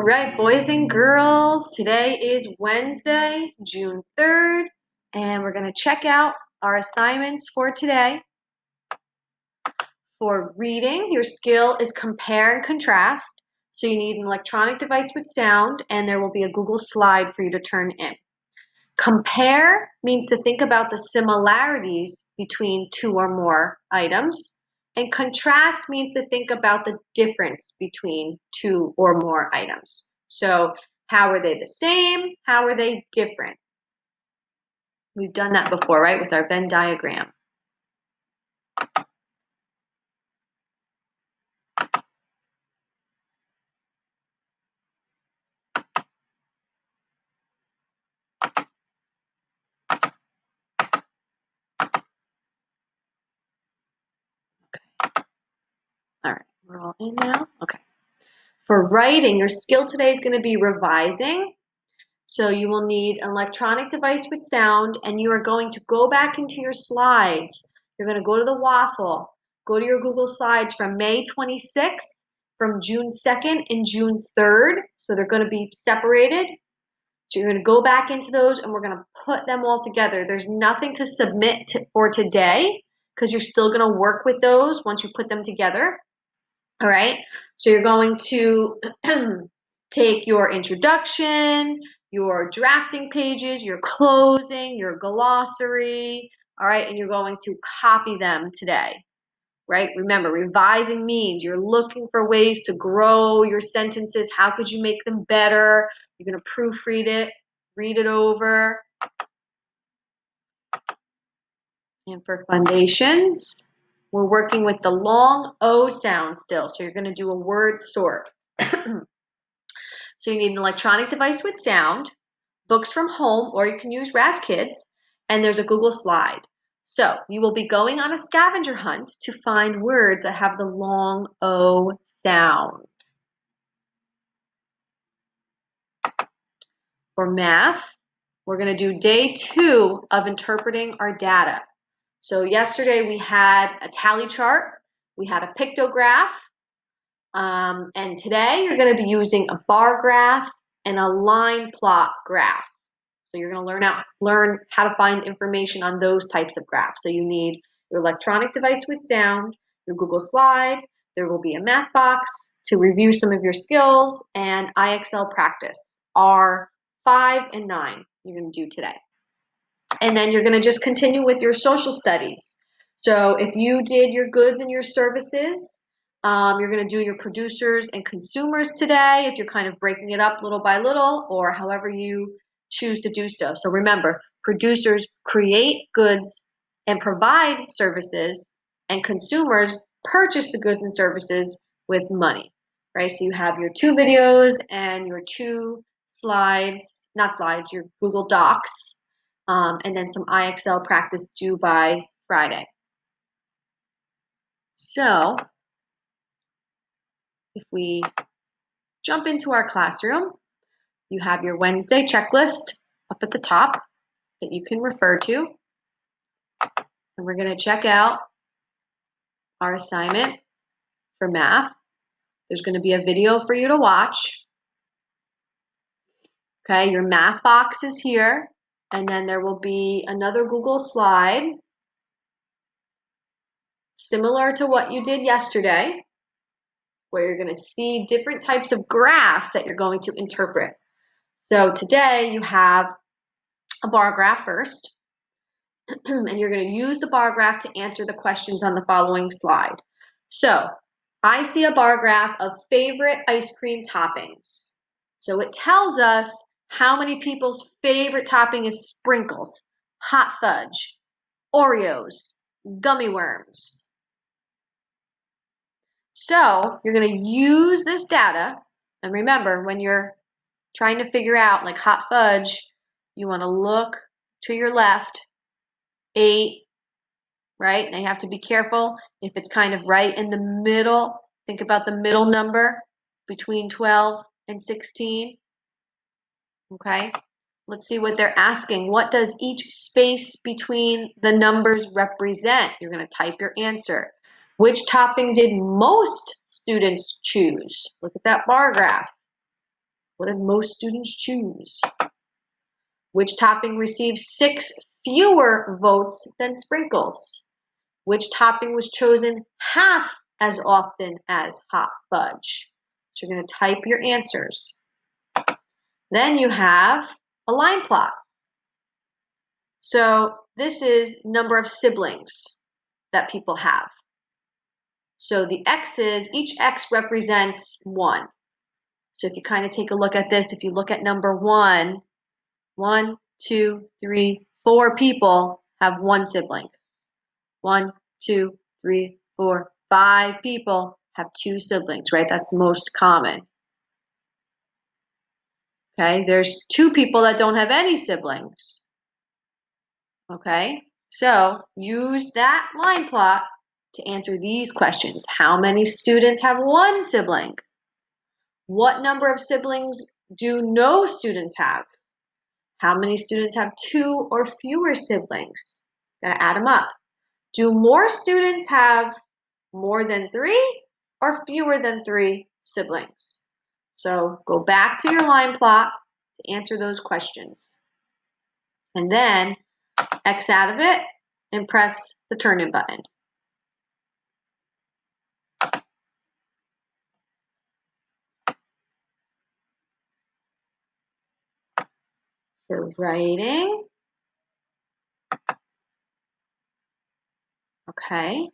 All right, boys and girls, today is Wednesday, June 3rd, and we're going to check out our assignments for today. For reading, your skill is compare and contrast. So you need an electronic device with sound, and there will be a Google slide for you to turn in. Compare means to think about the similarities between two or more items, and contrast means to think about the difference between two or more items. So how are they the same? How are they different? We've done that before, right, with our Venn diagram. All right, we're all in now. Okay. For writing, your skill today is going to be revising. So you will need an electronic device with sound, and you are going to go back into your slides. You're going to go to the waffle, go to your Google Slides from May 26th, from June 2nd, and June 3rd. So they're going to be separated. So you're going to go back into those, and we're going to put them all together. There's nothing to submit for today because you're still going to work with those once you put them together. All right, so you're going to take your introduction, your drafting pages, your closing, your glossary, all right, and you're going to copy them today, right? Remember, revising means you're looking for ways to grow your sentences. How could you make them better? You're going to proofread it, read it over. And for foundations, we're working with the long O sound still, so you're going to do a word sort. So you need an electronic device with sound, books from home, or you can use Raz-Kids, and there's a Google slide. So you will be going on a scavenger hunt to find words that have the long O sound. For math, we're going to do day 2 of interpreting our data. So yesterday we had a tally chart, we had a pictograph, and today you're going to be using a bar graph and a line plot graph. So you're going to learn how to find information on those types of graphs. So you need your electronic device with sound, your Google slide, there will be a math box to review some of your skills, and IXL practice are 5 and 9 you're going to do today. And then you're going to just continue with your social studies. So if you did your goods and your services, you're going to do your producers and consumers today if you're kind of breaking it up little by little or however you choose to do so. So remember, producers create goods and provide services, and consumers purchase the goods and services with money, right? So you have your 2 videos and your 2 slides, not slides, your Google Docs, and then some IXL practice due by Friday. So if we jump into our classroom, you have your Wednesday checklist up at the top that you can refer to. And we're going to check out our assignment for math. There's going to be a video for you to watch. Okay, your math box is here, and then there will be another Google slide similar to what you did yesterday, where you're going to see different types of graphs that you're going to interpret. So today you have a bar graph first, and you're going to use the bar graph to answer the questions on the following slide. So I see a bar graph of favorite ice cream toppings. So it tells us how many people's favorite topping is sprinkles, hot fudge, Oreos, gummy worms. So you're going to use this data, and remember, when you're trying to figure out like hot fudge, you want to look to your left, 8, right? Now you have to be careful if it's kind of right in the middle. Think about the middle number between 12 and 16. Okay, let's see what they're asking. What does each space between the numbers represent? You're going to type your answer. Which topping did most students choose? Look at that bar graph. What did most students choose? Which topping received 6 fewer votes than sprinkles? Which topping was chosen half as often as hot fudge? So you're going to type your answers. Then you have a line plot. So this is number of siblings that people have. So the X's, each X represents 1. So if you kind of take a look at this, if you look at number 1, 1, 2, 3, 4 people have 1 sibling. 1, 2, 3, 4, 5 people have 2 siblings, right? That's the most common. Okay, there's 2 people that don't have any siblings. Okay, so use that line plot to answer these questions. How many students have 1 sibling? What number of siblings do no students have? How many students have 2 or fewer siblings? Gotta add them up. Do more students have more than 3 or fewer than 3 siblings? So go back to your line plot to answer those questions. And then X out of it and press the turn in button. For writing, okay,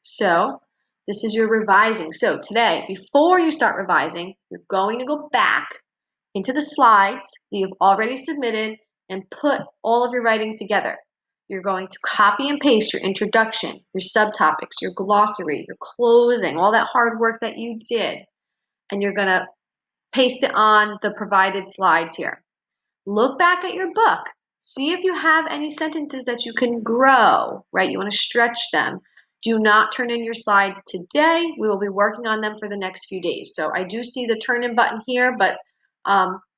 so this is your revising. So today, before you start revising, you're going to go back into the slides that you've already submitted and put all of your writing together. You're going to copy and paste your introduction, your subtopics, your glossary, your closing, all that hard work that you did, and you're going to paste it on the provided slides here. Look back at your book. See if you have any sentences that you can grow, right? You want to stretch them. Do not turn in your slides today. We will be working on them for the next few days. So I do see the turn in button here, but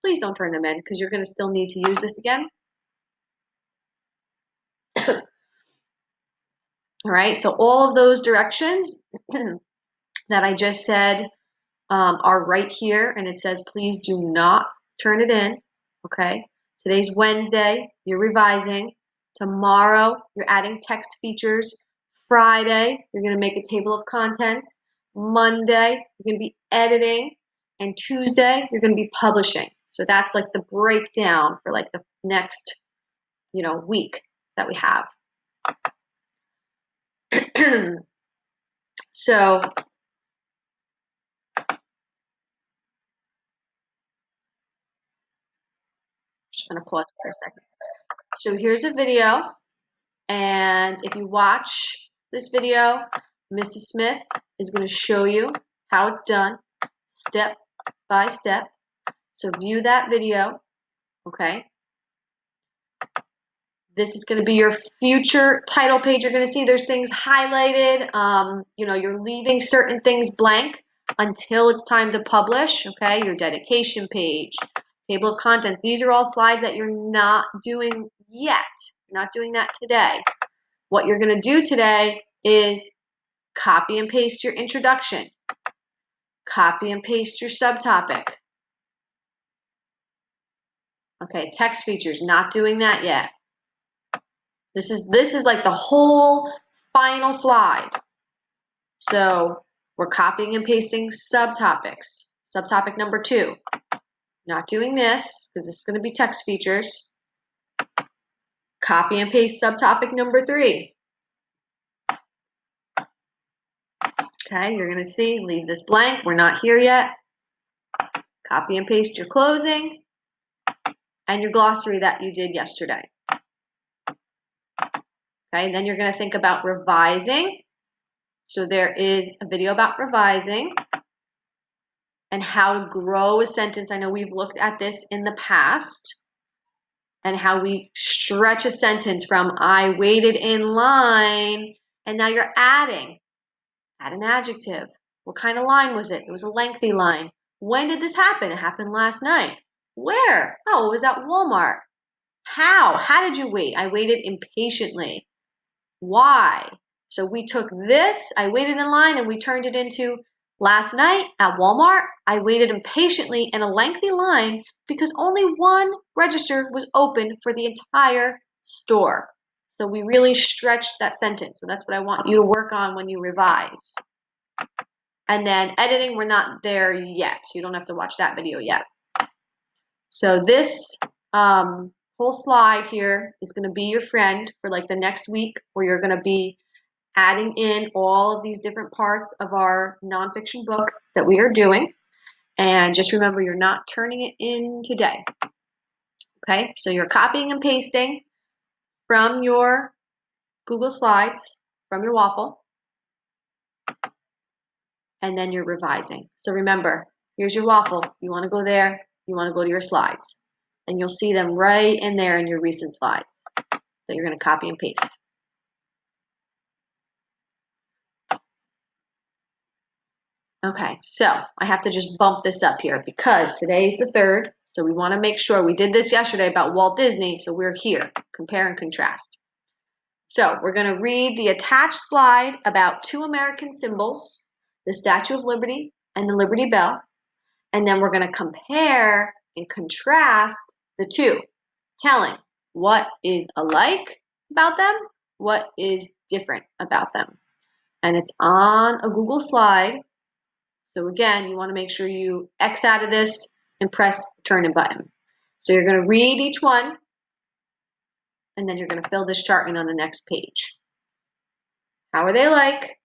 please don't turn them in because you're going to still need to use this again. All right, so all of those directions that I just said are right here, and it says please do not turn it in, okay? Today's Wednesday, you're revising. Tomorrow, you're adding text features. Friday, you're going to make a table of contents. Monday, you're going to be editing. And Tuesday, you're going to be publishing. So that's like the breakdown for like the next, week that we have. So just going to pause for a second. So here's a video. And if you watch this video, Mrs. Smith is going to show you how it's done step by step. So view that video, okay? This is going to be your future title page. You're going to see there's things highlighted. You're leaving certain things blank until it's time to publish, okay? Your dedication page, table of contents. These are all slides that you're not doing yet. You're not doing that today. What you're going to do today is copy and paste your introduction. Copy and paste your subtopic. Okay, text features, not doing that yet. This is like the whole final slide. So we're copying and pasting subtopics. Subtopic number 2. Not doing this because this is going to be text features. Copy and paste subtopic number 3. Okay, you're going to see, leave this blank. We're not here yet. Copy and paste your closing and your glossary that you did yesterday. Okay, and then you're going to think about revising. So there is a video about revising and how to grow a sentence. I know we've looked at this in the past and how we stretch a sentence from I waited in line and now you're adding. Add an adjective. What kind of line was it? It was a lengthy line. When did this happen? It happened last night. Where? Oh, it was at Walmart. How? How did you wait? I waited impatiently. Why? So we took this, I waited in line, and we turned it into Last night at Walmart, I waited impatiently in a lengthy line because only one register was open for the entire store. So we really stretched that sentence. So that's what I want you to work on when you revise. And then editing, we're not there yet. You don't have to watch that video yet. So this whole slide here is going to be your friend for like the next week, where you're going to be adding in all of these different parts of our nonfiction book that we are doing. And just remember, you're not turning it in today. Okay, so you're copying and pasting from your Google Slides, from your waffle, and then you're revising. So remember, here's your waffle. You want to go there, you want to go to your slides. And you'll see them right in there in your recent slides that you're going to copy and paste. Okay, so I have to just bump this up here because today's the 3rd. So we want to make sure, we did this yesterday about Walt Disney, so we're here, compare and contrast. So we're going to read the attached slide about 2 American symbols, the Statue of Liberty and the Liberty Bell. And then we're going to compare and contrast the two, telling what is alike about them, what is different about them. And it's on a Google slide. So again, you want to make sure you X out of this and press the turn in button. So you're going to read each one, and then you're going to fill this chart in on the next page. How are they alike?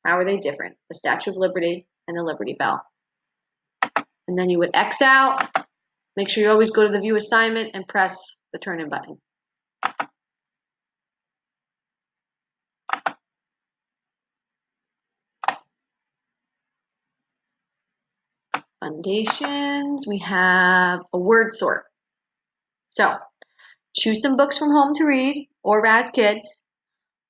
How are they different? The Statue of Liberty and the Liberty Bell. And then you would X out. Make sure you always go to the view assignment and press the turn in button. Foundations, we have a word sort. So choose some books from home to read or Raz Kids.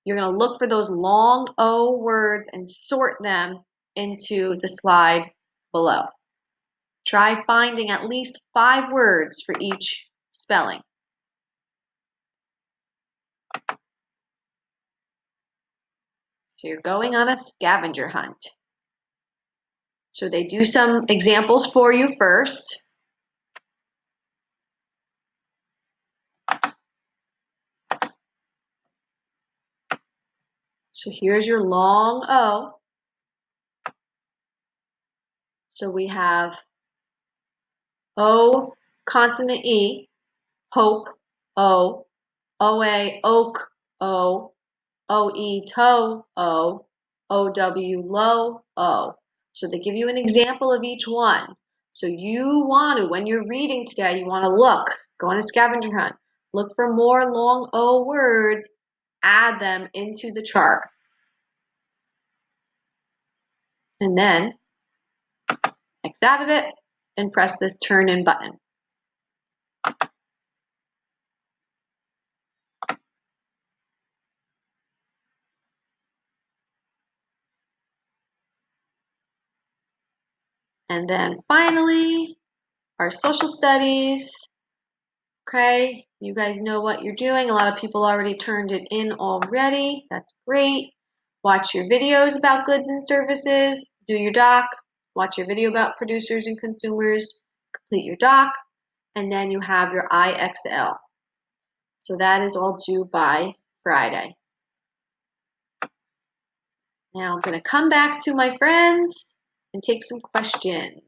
You're going to look for those long O words and sort them into the slide below. Try finding at least 5 words for each spelling. So you're going on a scavenger hunt. So they do some examples for you first. So here's your long O. So we have O, consonant E, hope, O, OA, oak, O, OE, toe, O, OW, low, O. So they give you an example of each one. So you want to, when you're reading today, you want to look, go on a scavenger hunt, look for more long O words, add them into the chart. And then X out of it and press this turn in button. And then finally, our social studies. Okay, you guys know what you're doing. A lot of people already turned it in already. That's great. Watch your videos about goods and services. Do your doc. Watch your video about producers and consumers. Complete your doc. And then you have your IXL. So that is all due by Friday. Now I'm going to come back to my friends and take some questions.